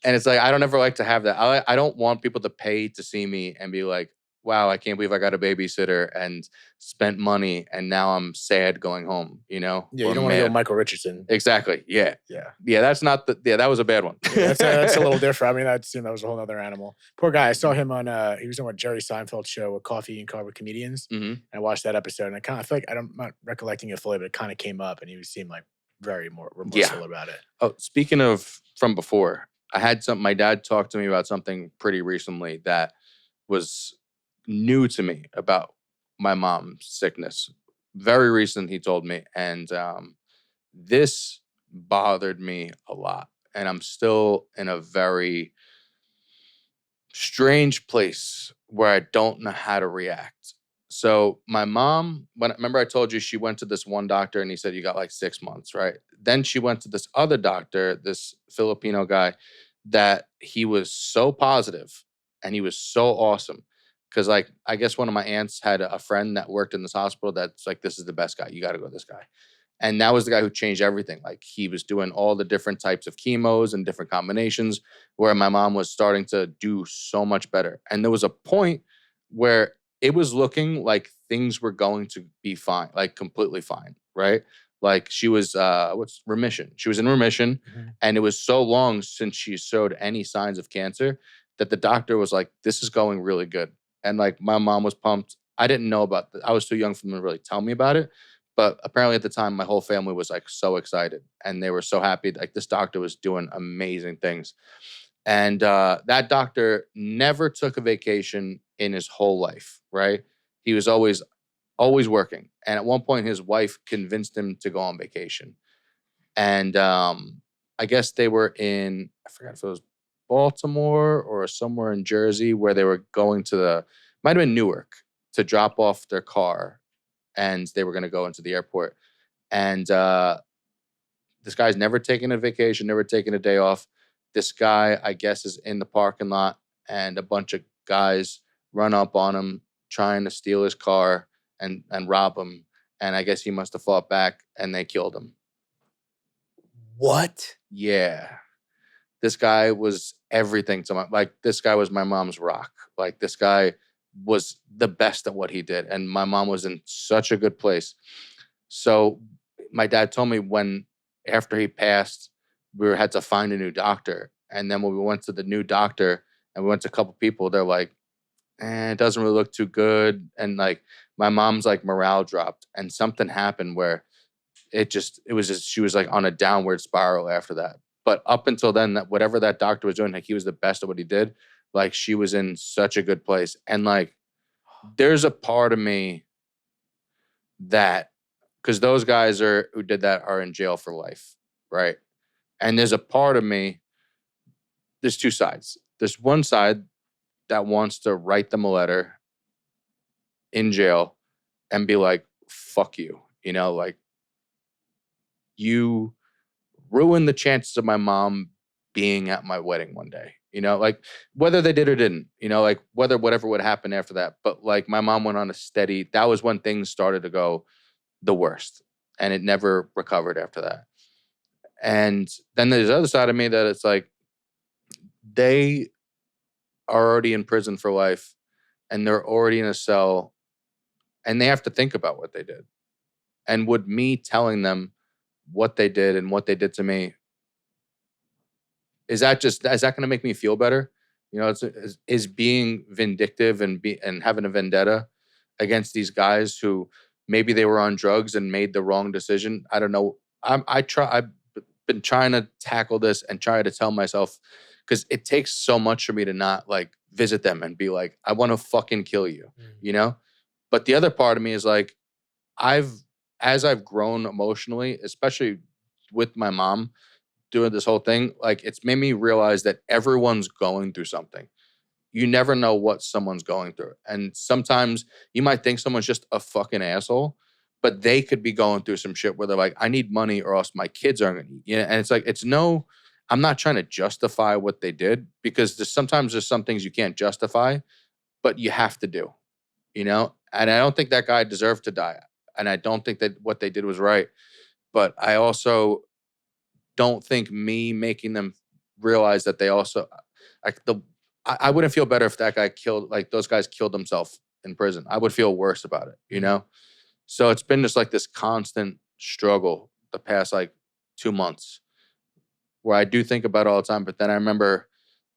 And it's like, I don't ever like to have that. I don't want people to pay to see me and be like, wow, I can't believe I got a babysitter and spent money and now I'm sad going home, Yeah, you don't want to go Michael Richardson. Exactly, yeah. Yeah, that's not that was a bad one. Yeah, that's a little different. I mean, that was a whole other animal. Poor guy. I saw him on, he was on Jerry Seinfeld's show, with Coffee and Car with Comedians. Mm-hmm. I watched that episode and I feel like, I'm not recollecting it fully, but it kind of came up and he seemed like very more remorseful about it. Oh, speaking of from before, my dad talked to me about something pretty recently that was new to me about my mom's sickness. Very recent, he told me. And this bothered me a lot. And I'm still in a very strange place where I don't know how to react. So my mom, remember I told you she went to this one doctor and he said, you got like 6 months, right? Then she went to this other doctor, this Filipino guy, that he was so positive and he was so awesome. Because like, I guess one of my aunts had a friend that worked in this hospital that's like, this is the best guy. You got to go to this guy. And that was the guy who changed everything. Like he was doing all the different types of chemos and different combinations where my mom was starting to do so much better. And there was a point where it was looking like things were going to be fine, like completely fine, right? Like she was, remission. She was in remission. Mm-hmm. And it was so long since she showed any signs of cancer that the doctor was like, this is going really good. And like my mom was pumped. I didn't know about I was too young for them to really tell me about it. But apparently at the time, my whole family was like so excited and they were so happy. Like this doctor was doing amazing things. And that doctor never took a vacation in his whole life, right? He was always working. And at one point, his wife convinced him to go on vacation. And I guess they were in, I forgot if it was Baltimore or somewhere in Jersey where they were going to might have been Newark to drop off their car and they were going to go into the airport. And This guy's never taken a vacation, never taken a day off. This guy, I guess, is in the parking lot, and a bunch of guys run up on him trying to steal his car and rob him. And I guess he must have fought back, and they killed him. What? Yeah. This guy was everything to this guy was my mom's rock. Like, this guy was the best at what he did. And my mom was in such a good place. So my dad told me after he passed, had to find a new doctor. And then when we went to the new doctor and we went to a couple people, they're like, it doesn't really look too good. And like, my mom's like morale dropped, and something happened where she was like on a downward spiral after that. But up until then, that whatever that doctor was doing, like, he was the best at what he did. Like, she was in such a good place. And like, there's a part of me that, because those guys who did that are in jail for life, right? And there's a part of me, there's two sides. There's one side that wants to write them a letter in jail and be like, fuck you, like, you ruined the chances of my mom being at my wedding one day, like, whether they did or didn't, like, whatever would happen after that. But like, my mom went on that was when things started to go the worst, and it never recovered after that. And then there's the other side of me that it's like, they are already in prison for life, and they're already in a cell, and they have to think about what they did. And would me telling them what they did and what they did to me, is that going to make me feel better? Is being vindictive and having a vendetta against these guys who maybe they were on drugs and made the wrong decision. I don't know. I've been trying to tackle this and try to tell myself, because it takes so much for me to not like visit them and be like, I want to fucking kill you, But the other part of me is like, as I've grown emotionally, especially with my mom doing this whole thing, like, it's made me realize that everyone's going through something. You never know what someone's going through. And sometimes you might think someone's just a fucking asshole, but they could be going through some shit where they're like, I need money or else my kids aren't going to eat. And it's like, I'm not trying to justify what they did, because sometimes there's some things you can't justify, but you have to do, And I don't think that guy deserved to die. And I don't think that what they did was right. But I also don't think me making them realize that they also, I wouldn't feel better if that guy those guys killed themselves in prison. I would feel worse about it, So it's been just like this constant struggle the past like 2 months, where I do think about it all the time. But then I remember,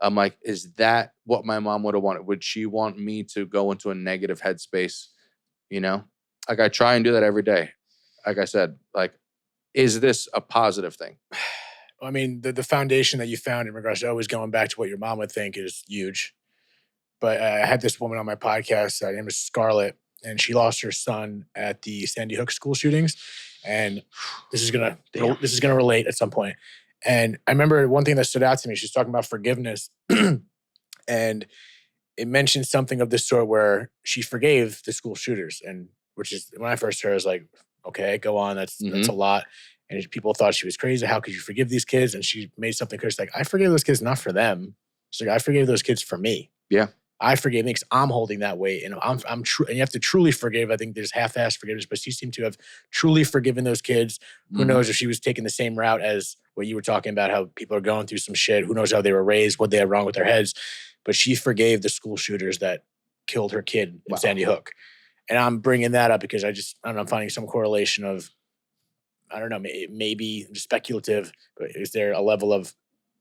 I'm like, is that what my mom would have wanted? Would she want me to go into a negative headspace? Like, I try and do that every day. Like I said, like, is this a positive thing? I mean, the foundation that you found in regards to always going back to what your mom would think is huge. But I had this woman on my podcast. Her name is Scarlett, and she lost her son at the Sandy Hook school shootings. And this is gonna relate at some point. And I remember one thing that stood out to me. She's talking about forgiveness, and it mentioned something of this sort where she forgave the school shooters, and which is, when I first heard, I was like, okay, go on. That's a lot. And people thought she was crazy. How could you forgive these kids? And she made something clear. She's like, I forgave those kids not for them. She's like, I forgave those kids for me. Yeah. I forgave me because I'm holding that weight, and I'm true. And you have to truly forgive. I think there's half-assed forgiveness, but she seemed to have truly forgiven those kids. Who knows if she was taking the same route as what you were talking about, how people are going through some shit. Who knows how they were raised, what they had wrong with their heads. But she forgave the school shooters that killed her kid in Sandy Hook. And I'm bringing that up because I'm finding some correlation of, I don't know, maybe speculative, but is there a level of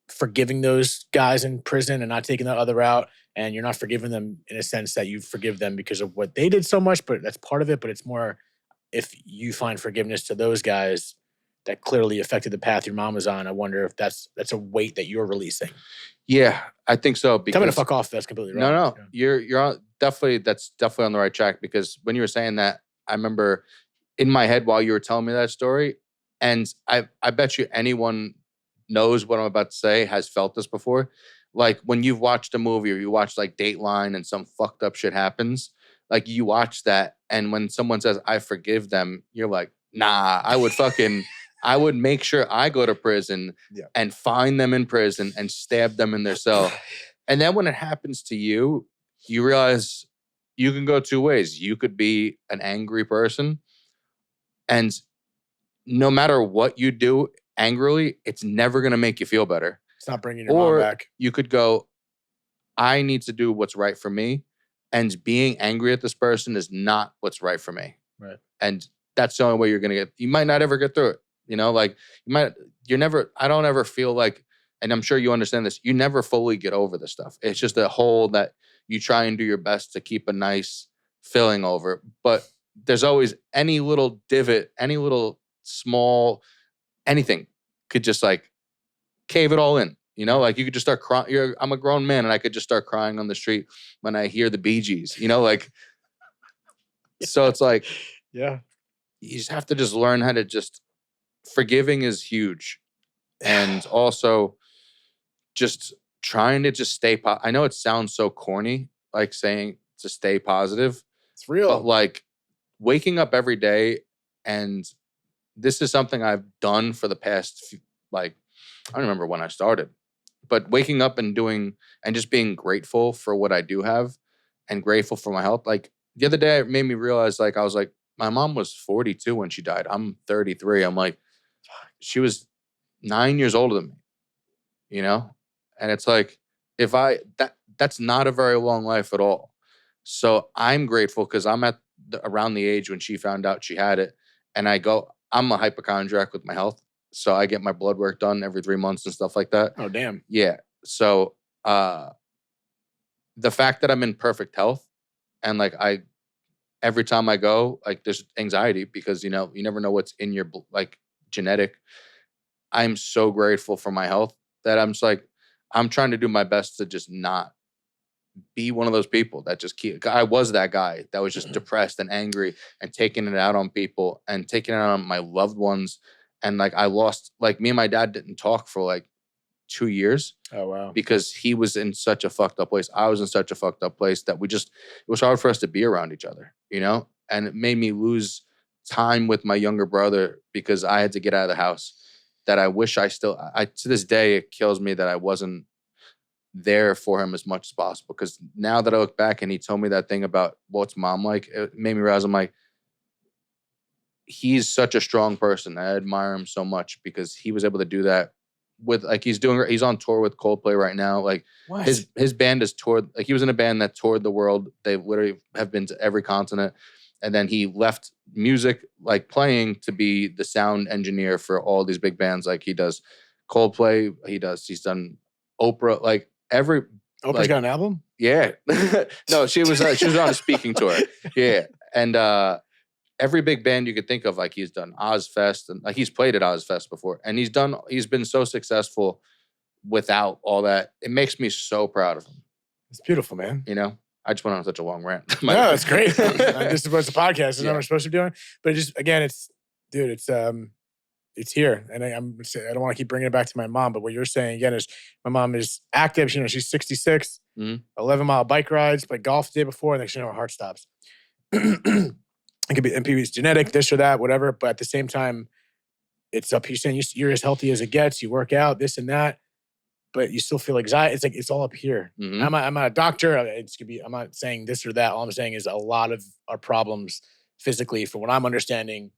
forgiving those guys in prison and not taking that other route? And you're not forgiving them in a sense that you forgive them because of what they did so much, but that's part of it. But it's more, if you find forgiveness to those guys that clearly affected the path your mom was on, I wonder if that's a weight that you're releasing. Yeah, I think so. Tell me to fuck off. That's completely wrong. No. Yeah. You're that's definitely on the right track, because when you were saying that, I remember in my head while you were telling me that story, and I bet you anyone knows what I'm about to say, has felt this before. Like, when you've watched a movie or you watch like Dateline and some fucked up shit happens, like, you watch that, and when someone says, I forgive them, you're like, nah, I would fucking, I would make sure I go to prison and find them in prison and stab them in their cell. And then when it happens to you, you realize you can go two ways. You could be an angry person, and no matter what you do angrily, it's never going to make you feel better. It's not bringing your mom back. You could go, I need to do what's right for me. And being angry at this person is not what's right for me. Right. And that's the only way you're going to get, you might not ever get through it. You know, like I don't ever feel like, and I'm sure you understand this, you never fully get over this stuff. It's just a hole that you try and do your best to keep a nice filling over. But there's always any little divot, any little small, anything could just like cave it all in. You know, like you could just start crying. I'm a grown man and I could just start crying on the street when I hear the Bee Gees, you know, like, so it's like, yeah, you just have to just learn how to just, forgiving is huge. And also just trying to just stay, I know it sounds so corny, like saying to stay positive. It's real. But like waking up every day, and this is something I've done for the past, like, I don't remember when I started, but waking up and doing, and just being grateful for what I do have and grateful for my health. Like the other day, it made me realize, like, I was like, my mom was 42 when she died. I'm 33. I'm like, she was 9 years older than me, you know? And it's like, that's not a very long life at all. So I'm grateful because I'm at around the age when she found out she had it. And I'm a hypochondriac with my health. So I get my blood work done every 3 months and stuff like that. Oh, damn. Yeah. So the fact that I'm in perfect health, and like every time I go, like there's anxiety because, you know, you never know what's in your like genetic. I'm so grateful for my health that I'm just like, I'm trying to do my best to just not be one of those people that just I was that guy that was just depressed and angry and taking it out on people and taking it out on my loved ones. And like I lost, like me and my dad didn't talk for like 2 years. Oh, wow. Because he was in such a fucked up place. I was in such a fucked up place that it was hard for us to be around each other, you know? And it made me lose time with my younger brother because I had to get out of the house. That I wish to this day, it kills me that I wasn't there for him as much as possible. Because now that I look back and he told me that thing about what's mom like, it made me realize I'm like, he's such a strong person. I admire him so much because he was able to do that with, like, he's on tour with Coldplay right now. Like what? his band has toured, like he was in a band that toured the world. They literally have been to every continent. And then he left music, like playing, to be the sound engineer for all these big bands. Like he does Coldplay, he's done Oprah, like Oprah's like, got an album? Yeah. No, she was on a speaking tour. Yeah. And every big band you could think of, like he's done Ozfest, and like he's played at Ozfest before. And he's been so successful without all that. It makes me so proud of him. It's beautiful, man. You know? I just went on such a long rant. No, that's great. This is what's a podcast. It's not what we're supposed to be doing. But just, again, it's here. And I don't want to keep bringing it back to my mom, but what you're saying again is my mom is active. You know, she's 66, 11-mile bike rides, played golf the day before, and then her heart stops. It could be MPV's genetic, this or that, whatever. But at the same time, it's up. You're saying you're as healthy as it gets. You work out, this and that. But you still feel anxiety. It's like it's all up here. Mm-hmm. I'm not a doctor. I'm not saying this or that. All I'm saying is a lot of our problems physically, from what I'm understanding,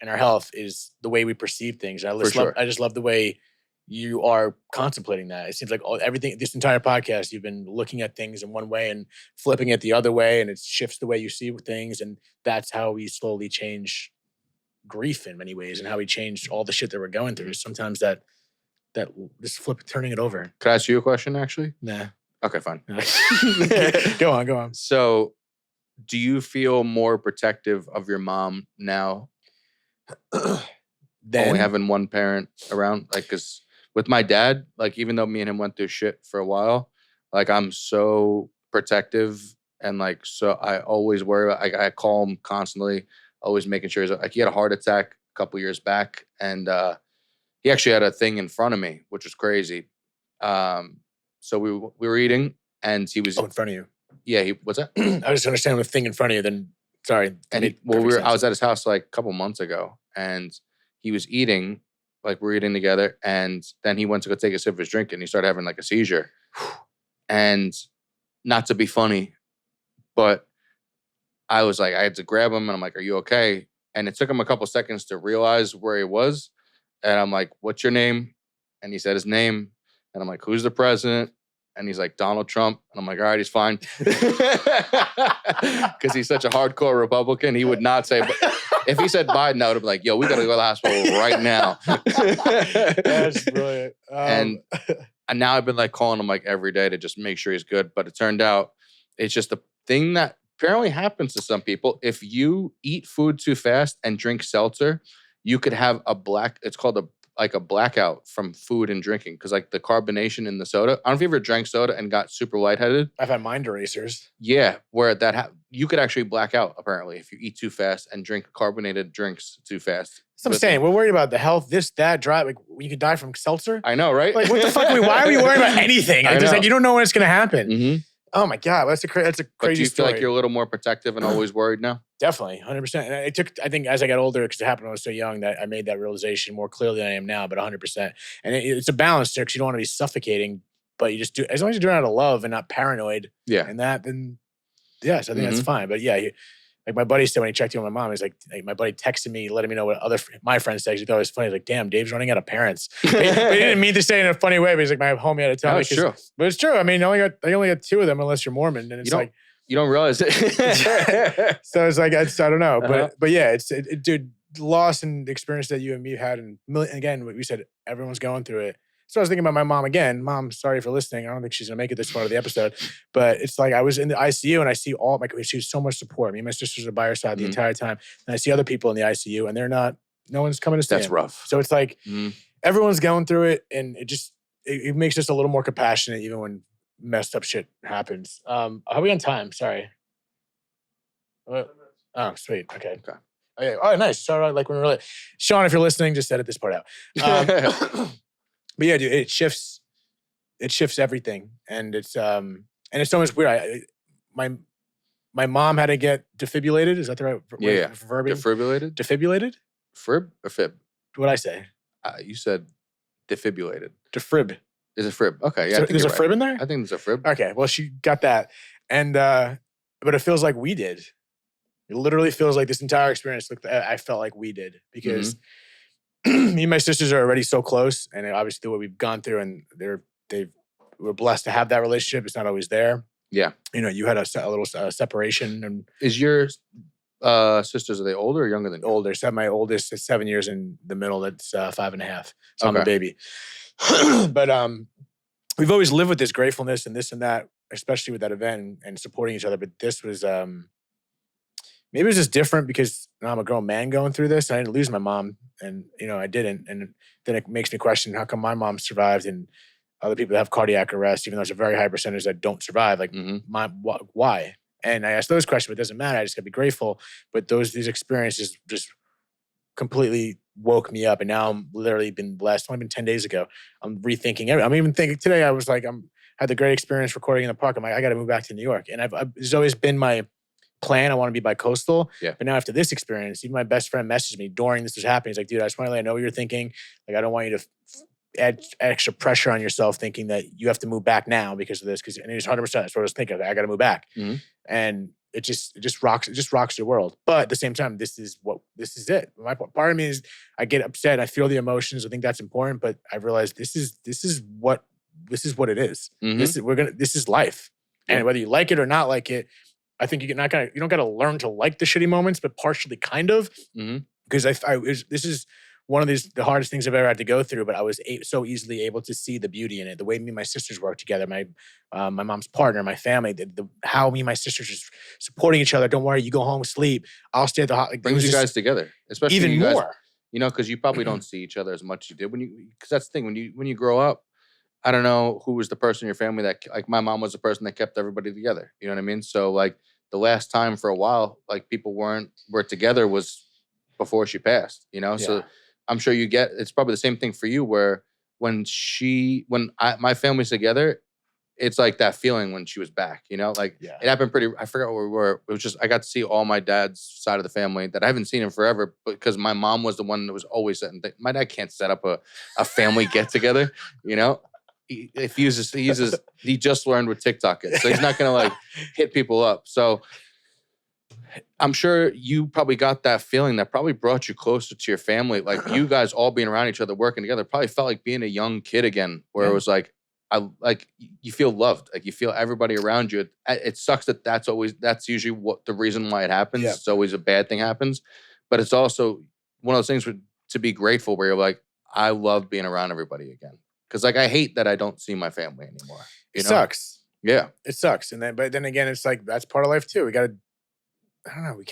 in our health is the way we perceive things. I just love the way you are contemplating that. It seems like everything, this entire podcast, you've been looking at things in one way and flipping it the other way, and it shifts the way you see things, and that's how we slowly change grief in many ways, and how we change all the shit that we're going through. Sometimes that just turning it over. Could I ask you a question, actually? Nah. Okay, fine. Go on. So, do you feel more protective of your mom now than only having one parent around? Like, because with my dad, like, even though me and him went through shit for a while, like, I'm so protective, and like, so I always worry. I call him constantly, always making sure he had a heart attack a couple years back, and he actually had a thing in front of me, which was crazy. So we were eating, and he was in front of you. Yeah, what's that? I just understand the thing in front of you. Then sorry. And I was at his house like a couple months ago, and he was eating, like we're eating together, and then he went to go take a sip of his drink and he started having like a seizure. And not to be funny, but I was like, I had to grab him and I'm like, are you okay? And it took him a couple seconds to realize where he was. And I'm like, what's your name? And he said his name. And I'm like, who's the president? And he's like, Donald Trump. And I'm like, all right, he's fine. Because he's such a hardcore Republican. He would not say, but if he said Biden, I would have been like, yo, we got to go to the hospital right now. That's brilliant. And now I've been like calling him like every day to just make sure he's good. But it turned out it's just a thing that apparently happens to some people. If you eat food too fast and drink seltzer, you could have it's called a blackout from food and drinking, because like the carbonation in the soda. I don't know if you ever drank soda and got super lightheaded. I've had mind erasers. Yeah, where you could actually black out apparently if you eat too fast and drink carbonated drinks too fast. So I'm saying, we're worried about the health, this, that, drive. Like, you could die from seltzer. I know, right? Like, what the fuck? Why are we worried about anything? It's just like, you don't know when it's going to happen. Mm-hmm. Oh my God, that's a crazy But do you feel story. like you're a little more protective and always worried now? Definitely, 100%. And it took, I think, as I got older, because it happened when I was so young, that I made that realization more clearly than I am now, but 100%. And it's a balance there, because you don't want to be suffocating, but you just do, as long as you're doing it out of love and not paranoid. Yeah. And that, then, yes, I think that's fine. But yeah, like my buddy said when he checked in with my mom, he's like my buddy texted me, letting me know what my friends said. He thought it was funny. He's like, damn, Dave's running out of parents. But he didn't mean to say it in a funny way, but he's like, my homie had to tell me. That's true. But it's true. I mean, they only got 2 of them, unless you're Mormon. And it's like, you don't realize it. So it's like, I don't know. But yeah, dude, loss and the experience that you and me had. And again, we said, everyone's going through it. So I was thinking about my mom again. Mom, sorry for listening. I don't think she's going to make it this far of the episode. But it's like I was in the ICU and I see she was so much support. Me and my sisters are by her side the entire time. And I see other people in the ICU and no one's coming to see That's them. rough. So it's like everyone's going through it, and it makes us a little more compassionate even when messed up shit happens. How are we on time? Sorry. Oh, sweet. Okay. Oh, nice. Sorry, like when we're really... Sean, if you're listening, just edit this part out. But yeah, dude, it shifts everything, and it's so much weird. My mom had to get defibrillated. Is that the right word for verbing? Defibrillated. Defibrillated. Frib or fib? What'd I say? You said defibrillated. Defrib. Is a frib? Okay, yeah. So there's a frib in there. I think there's a frib. Okay, well, she got that, and but it feels like we did. It literally feels like this entire experience. I felt like we did, because me and my sisters are already so close, and obviously what we've gone through, and we're blessed to have that relationship. It's not always there. Yeah. You had a little separation. And is your sisters, are they older or younger than you? Older. So my oldest is 7 years, in the middle that's 5.5. So I'm a baby. But we've always lived with this gratefulness and this and that, especially with that event and supporting each other. But this was maybe it was just different because now I'm a grown man going through this. I didn't lose my mom, and I didn't. And then it makes me question, how come my mom survived and other people that have cardiac arrest, even though there's a very high percentage that don't survive? Like, why? And I asked those questions, but it doesn't matter. I just gotta be grateful. But these experiences just completely woke me up, and now I'm literally been blessed. Only been 10 days ago. I'm rethinking everything. I'm even thinking today. I was like, had the great experience recording in the park. I'm like, I got to move back to New York, and it's always been my plan. I want to be bi-coastal. Yeah. But now after this experience, even my best friend messaged me during this was happening. He's like, dude, I just want to let you know what you're thinking. Like, I don't want you to add extra pressure on yourself thinking that you have to move back now because of this. And it's 100%. That's what I was thinking. I got to move back. And it just rocks your world. But at the same time, this is it. My part of me is I get upset. I feel the emotions. I think that's important. But I realize this is what it is. This is life. And whether you like it or not like it, I think you don't got to learn to like the shitty moments, but partially kind of, because this is one of the hardest things I've ever had to go through. But I was so easily able to see the beauty in it. The way me and my sisters work together, my mom's partner, my family, how me and my sisters just supporting each other. Don't worry, you go home, sleep. I'll stay at the hospital. Brings you guys together, especially even you guys, more. Because you probably don't see each other as much as you did because that's the thing when you grow up. I don't know who was the person in your family that, like, my mom was the person that kept everybody together. You know what I mean? So, like, the last time for a while, like, people were together was before she passed, So I'm sure it's probably the same thing for you, where when my family's together, it's like that feeling when she was back, you know, like Yeah. it happened I forgot where we were. It was just, I got to see all my dad's side of the family that I haven't seen in forever, because my mom was the one that was always setting things. My dad can't set up a family get together, you know, he just learned what TikTok is. So he's not going to like hit people up. So I'm sure you probably got that feeling that probably brought you closer to your family. Like you guys all being around each other, working together, probably felt like being a young kid again, where it was like, you feel loved, like you feel everybody around you. It sucks that's usually what the reason why it happens. Yeah. It's always a bad thing happens, but it's also one of those things to be grateful, where you're like, I love being around everybody again. Cause like, I hate that I don't see my family anymore. It sucks. Yeah. It sucks. But then again, it's like, that's part of life too. We gotta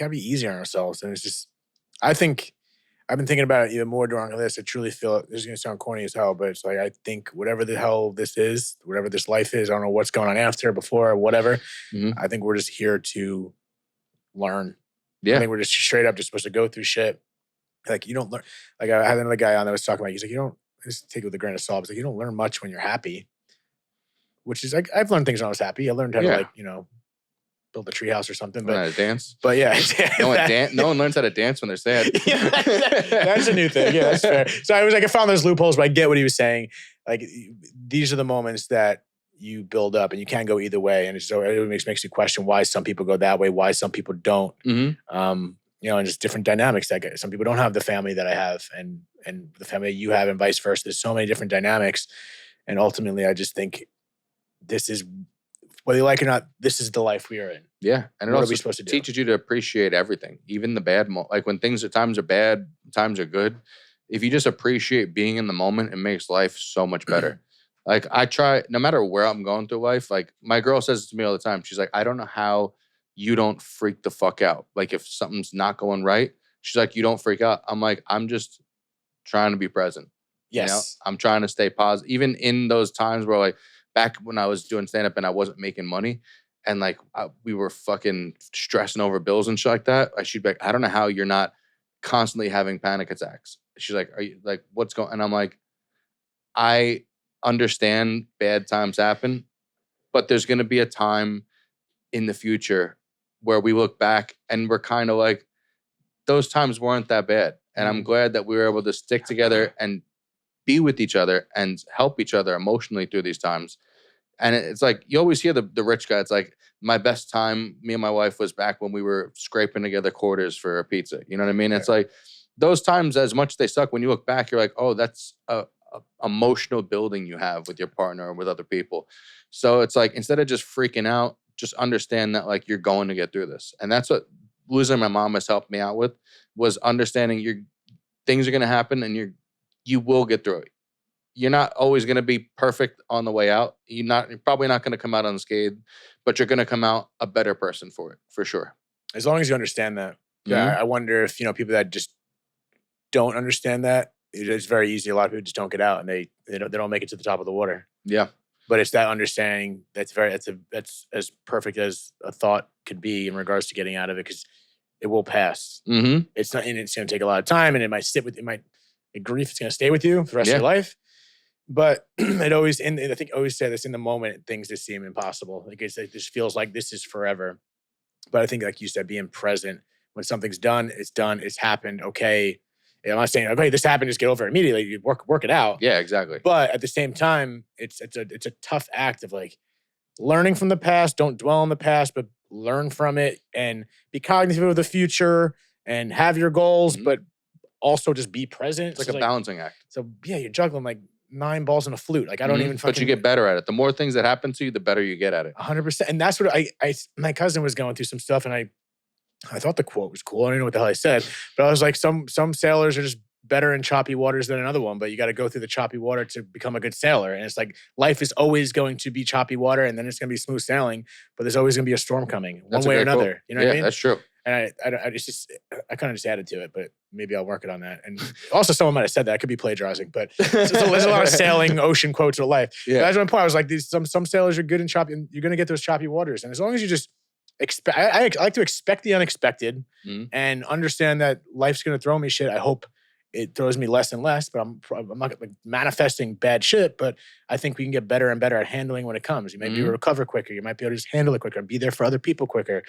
be easy on ourselves. And it's just, I think I've been thinking about it even more during this. I truly feel this is going to sound corny as hell, but it's like, I think whatever the hell this is, whatever this life is, I don't know what's going on after, before, or whatever. I think we're just here to learn. Yeah. I think we're just straight up just supposed to go through shit. Like you don't learn. Like I had another guy on that was talking about, he's like, you don't, just take it with a grain of salt. It's like, you don't learn much when you're happy, which is like, I've learned things when I was happy. I learned how to like, you know, build a treehouse or something. But how to dance. But yeah. No one learns how to dance when they're sad. Yeah, that's a new thing. Yeah, that's fair. So I was like, I found those loopholes, but I get what he was saying. Like, these are the moments that you build up, and you can go either way. And so it makes you question why some people go that way, why some people don't. You know, and just different dynamics. Like some people don't have the family that I have, and the family that you have, and vice versa. There's so many different dynamics. And ultimately, I just think this is, whether you like it or not, this is the life we are in. Yeah. And what it are we also supposed to do? teaches you to appreciate everything, even the bad like when times are bad, times are good. If you just appreciate being in the moment, it makes life so much better. Like I try, no matter where I'm going through life, like my girl says it to me all the time. She's like, I don't know how you don't freak the fuck out. Like if something's not going right, she's like, you don't freak out. I'm like, I'm just trying to be present. Yes. You know? I'm trying to stay positive. Even in those times where like, back when I was doing stand-up and I wasn't making money, and like we were fucking stressing over bills and shit like that, she'd be like, I don't know how you're not constantly having panic attacks. She's like, are you like, what's going? And I'm like, I understand bad times happen, but there's going to be a time in the future where we look back and we're kind of like, those times weren't that bad. And I'm glad that we were able to stick together and be with each other and help each other emotionally through these times. And it's like, you always hear the rich guy. It's like, my best time, me and my wife, was back when we were scraping together quarters for a pizza. You know what I mean? Yeah. It's like those times, as much as they suck, when you look back, you're like, oh, that's a emotional building you have with your partner or with other people. So it's like, instead of just freaking out, just understand that like you're going to get through this. And that's what losing my mom has helped me out with, was understanding things are going to happen and you will get through it. You're not always going to be perfect on the way out. You're probably not going to come out unscathed, but you're going to come out a better person for it, for sure. As long as you understand that. Yeah, I wonder if, people that just don't understand that, it's very easy. A lot of people just don't get out and they don't make it to the top of the water. Yeah. But it's that understanding that's as perfect as a thought could be in regards to getting out of it, because it will pass. It's not, and it's going to take a lot of time, and it might grief is going to stay with you for the rest of your life. But I think I always say this, in the moment, things just seem impossible. Like it just feels like this is forever. But I think, like you said, being present when something's done, it's happened. Okay. I'm not saying, okay, this happened, just get over it immediately. You work it out. Yeah, exactly. But at the same time, it's a tough act of like learning from the past. Don't dwell on the past, but learn from it and be cognitive of the future and have your goals, but also just be present. It's like a balancing act. So yeah, you're juggling like 9 balls in a flute. Like I don't even fucking... But you get better at it. The more things that happen to you, the better you get at it. 100%. And that's what my cousin was going through some stuff, and I thought the quote was cool. I don't know what the hell I said, but I was like, some sailors are just better in choppy waters than another one, but you got to go through the choppy water to become a good sailor. And it's like, life is always going to be choppy water, and then it's going to be smooth sailing, but there's always going to be a storm coming one way or another. Quote. You know what I mean? That's true. And I kind of just added to it, but maybe I'll work it on that. And also, someone might have said that. I could be plagiarizing, but there's a lot of sailing ocean quotes of life. Yeah. That's my point. I was like, some sailors are good in choppy, and you're going to get those choppy waters. And as long as you just expect, I like to expect the unexpected and understand that life's going to throw me shit. I hope it throws me less and less, but I'm not like manifesting bad shit, but I think we can get better and better at handling when it comes. You might be able to recover quicker. You might be able to just handle it quicker and be there for other people quicker.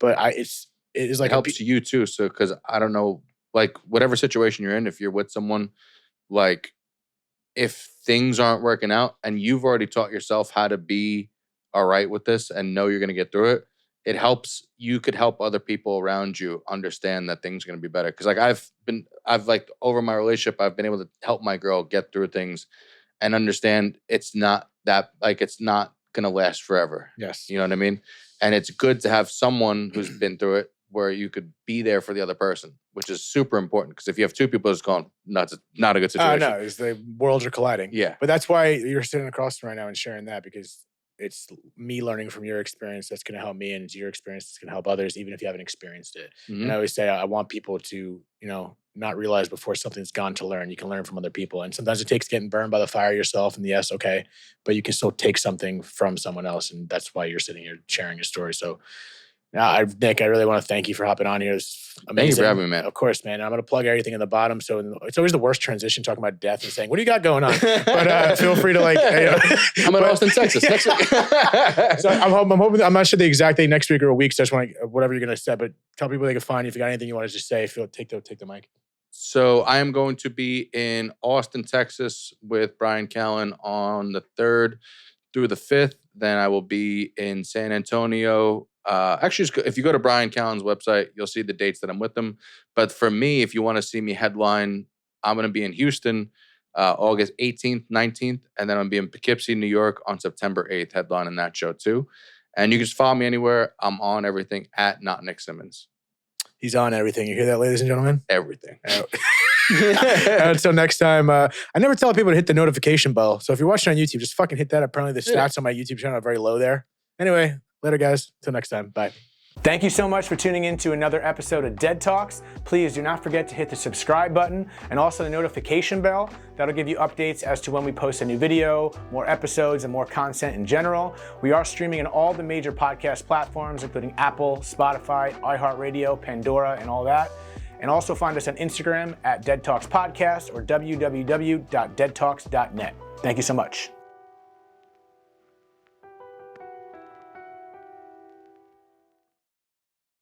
But it is like it helps you too. So, because I don't know, like whatever situation you're in, if you're with someone, like if things aren't working out and you've already taught yourself how to be all right with this and know you're going to get through it, it helps. You could help other people around you understand that things are going to be better. Because like I've like over my relationship, I've been able to help my girl get through things and understand it's not that, like, it's not going to last forever. Yes. You know what I mean? And it's good to have someone who's been through it where you could be there for the other person, which is super important. Because if you have two people that's going nuts, it's not a good situation. No, the worlds are colliding. Yeah. But that's why you're sitting across from right now and sharing that, because it's me learning from your experience that's going to help me, and it's your experience that's going to help others, even if you haven't experienced it. And I always say I want people to, not realize before something's gone to learn. You can learn from other people. And sometimes it takes getting burned by the fire yourself, and yes, okay, but you can still take something from someone else. And that's why you're sitting here sharing your story. So Nick, I really want to thank you for hopping on here. It's amazing. Thank you for having me, man. Of course, man. I'm going to plug everything in the bottom. So it's always the worst transition talking about death and saying, what do you got going on? But feel free to I'm in Austin, Texas next week. So I'm hoping, I'm not sure the exact day, next week or a week. So I just want to, whatever you're going to say, but tell people they can find you. If you got anything you want to just say, take the mic. So I am going to be in Austin, Texas with Brian Callen on the 3rd through the 5th. Then I will be in San Antonio. Actually, if you go to Brian Callen's website, you'll see the dates that I'm with them. But for me, if you want to see me headline, I'm going to be in Houston, August 18th, 19th. And then I'm going to be in Poughkeepsie, New York on September 8th, headlining that show too. And you can just follow me anywhere. I'm on everything at Not Nick Simmons. He's on everything. You hear that, ladies and gentlemen? Everything. Until next time, I never tell people to hit the notification bell. So if you're watching on YouTube, just fucking hit that. Apparently the stats on my YouTube channel are very low there. Anyway, later, guys. Till next time. Bye. Thank you so much for tuning in to another episode of Dead Talks. Please do not forget to hit the subscribe button and also the notification bell. That'll give you updates as to when we post a new video, more episodes, and more content in general. We are streaming on all the major podcast platforms, including Apple, Spotify, iHeartRadio, Pandora, and all that. And also find us on Instagram at Dead Talks Podcast or www.deadtalks.net. Thank you so much.